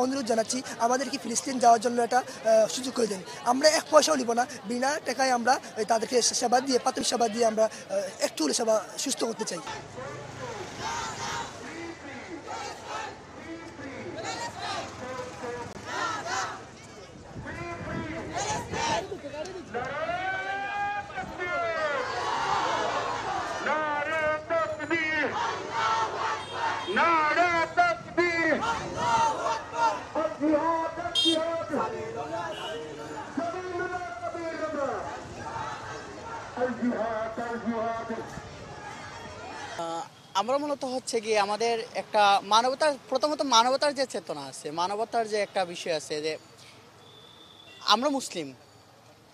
অনুরোধ জানাচ্ছি আমাদেরকে ফিলিস্তিন যাওয়ার জন্য একটা সুযোগ করে দিন। আমরা এক পয়সাও নিব না, বিনা টাকায় আমরা তাদেরকে সেবা দিয়ে, প্রাথমিক সেবা দিয়ে আমরা একটু হলে সেবা সুস্থ করতে চাই। আমরা মূলত হচ্ছে কি আমাদের একটা মানবতার, প্রথমত মানবতার যে চেতনা আছে, মানবতার যে একটা বিষয় আছে যে আমরা মুসলিম,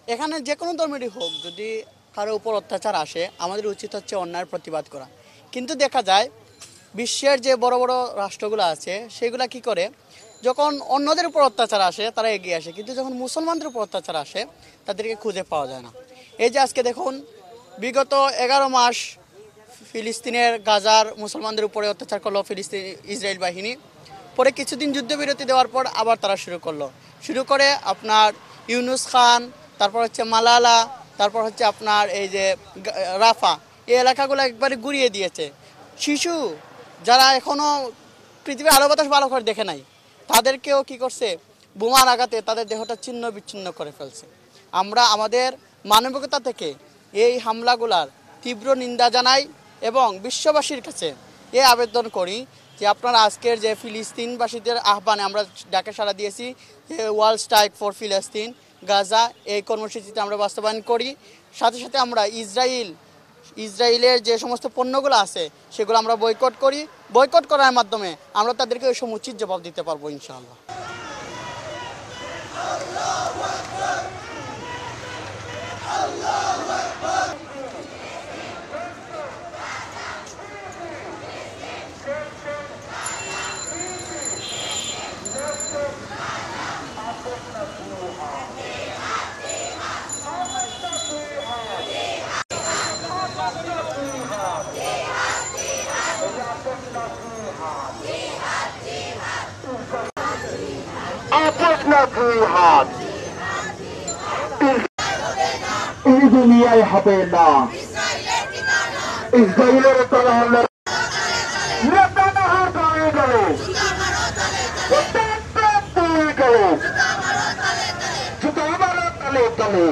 এখানে যে কোনো ধর্মেরই হোক, যদি কারো উপর অত্যাচার আসে আমাদের উচিত হচ্ছে অন্যায়ের প্রতিবাদ করা। কিন্তু দেখা যায় বিশ্বের যে বড় বড় রাষ্ট্রগুলো আছে সেগুলা কি করে, যখন অন্যদের উপর অত্যাচার আসে তারা এগিয়ে আসে, কিন্তু যখন মুসলমানদের উপর অত্যাচার আসে তাদেরকে খুঁজে পাওয়া যায় না। এই যে আজকে দেখুন, বিগত 11 মাস ফিলিস্তিনের গাজার মুসলমানদের উপরে অত্যাচার করলো ফিলিস্তিন ইসরায়েল বাহিনী, পরে কিছুদিন যুদ্ধবিরতি দেওয়ার পর আবার তারা শুরু করে আপনার ইউনুস খান, তারপর হচ্ছে মালালা, তারপর হচ্ছে আপনার এই যে রাফা, এই এলাকাগুলো একবারে গুড়িয়ে দিয়েছে। শিশু যারা এখনও পৃথিবীর আলো বাতাস ভালো করে দেখে নাই, তাদেরকেও কি করছে, বোমার আঘাতে তাদের দেহটা ছিন্ন বিচ্ছিন্ন করে ফেলছে। আমরা আমাদের মানবিকতা থেকে এই হামলাগুলার তীব্র নিন্দা জানাই এবং বিশ্ববাসীর কাছে এই আবেদন করি যে আপনারা আজকের যে ফিলিস্তিনবাসীদের আহ্বানে আমরা ডাকে সাড়া দিয়েছি, ওয়ার্ল্ড স্ট্রাইক ফর ফিলিস্তিন গাজা, এই কর্মসূচিতে আমরা বাস্তবায়ন করি। সাথে সাথে আমরা ইসরায়েলের যে সমস্ত পণ্যগুলো আছে সেগুলো আমরা বয়কট করি। বয়কট করার মাধ্যমে আমরা তাদেরকে ওই সমুচিত জবাব দিতে পারবো ইনশাআল্লাহ। এই দুনিয়ায় হবে না, ইসরায়েলের তলে নেতানিয়াহুর তলে গেল, জুতা মারো তলে তলে,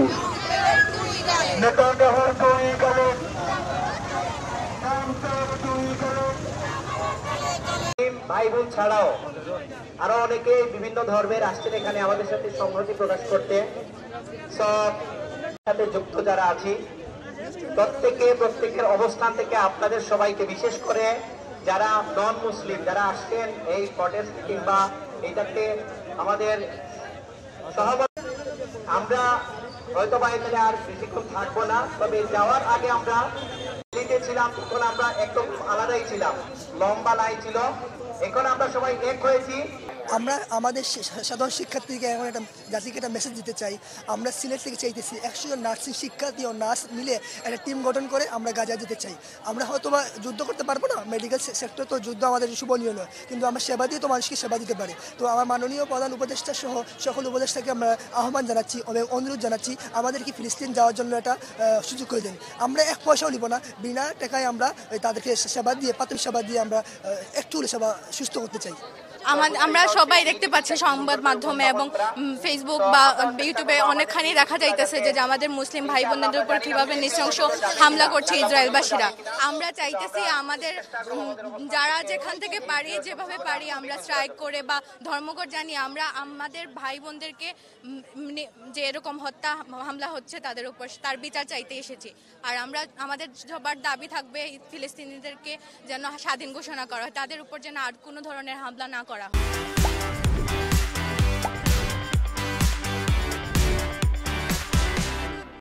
নেতানিয়াহুর তলে গেল। ভাই বোন ছাড়াও আরো অনেকে বিভিন্ন ধর্মের আসছেন এখানে আমাদের সাথে সংহতি প্রকাশ করতে। সব সাথে যুক্ত যারা আছি প্রত্যেকের অবস্থান থেকে আপনাদের সবাইকে, বিশেষ করে যারা নন মুসলিম যারা আসছেন এই প্রটেস্ট কিংবা এইটাকে আমাদের সহমত, আমরা হয়তো বা এখানে আর বেশিক্ষণ থাকবো না, তবে যাওয়ার আগে আমরা ছিলাম, তখন আমরা একদম আলাদাই ছিলাম, লম্বা লাইন ছিল, এখন আমরা সবাই এক হয়েছি। আমরা আমাদের সাধারণ শিক্ষার্থীকে এখন একটা জাতিকে একটা মেসেজ দিতে চাই। আমরা সিলেট থেকে চাইতেছি 100 জন নার্সিং শিক্ষার্থী ও নার্স মিলে একটা টিম গঠন করে আমরা গাজায় যেতে চাই। আমরা হয়তো বা যুদ্ধ করতে পারবো না, মেডিকেল সেক্টর তো যুদ্ধ আমাদের শুভনীয় নয়, কিন্তু আমরা সেবা দিয়ে তো মানুষকে সেবা দিতে পারি। তো আমার মাননীয় প্রধান উপদেষ্টা সহ সকল উপদেষ্টাকে আমরা আহ্বান জানাচ্ছি, অনুরোধ জানাচ্ছি আমাদেরকে ফিলিস্তিন যাওয়ার জন্য একটা সুযোগ করে দিন। আমরা এক পয়সাও নিব না, বিনা টাকায় আমরা তাদেরকে সেবা দিয়ে, প্রাথমিক সেবা দিয়ে আমরা একটু হলে সেবা সুস্থ করতে চাই। আমরা সবাই দেখতে পাচ্ছি সংবাদ মাধ্যমে এবং ফেসবুক বা ইউটিউবে অনেকখানি দেখা যাইতেছে যে আমাদের মুসলিম ভাই বোনদের উপর কিভাবে নৃশংস হামলা করছে ইসরায়েলবাসীরা। আমরা চাইতেছি আমাদের যারা যেখান থেকে পারি, যেভাবে পারি আমরা স্ট্রাইক করে বা ধর্মঘট জানিয়ে আমরা আমাদের ভাই বোনদেরকে যে এরকম হত্যা হামলা হচ্ছে তাদের উপর তার বিচার চাইতে এসেছি। আর আমরা আমাদের সবার দাবি থাকবে ফিলিস্তিনিদেরকে যেন স্বাধীন ঘোষণা করা হয়, তাদের উপর যেন আর কোনো ধরনের হামলা না করা হয়।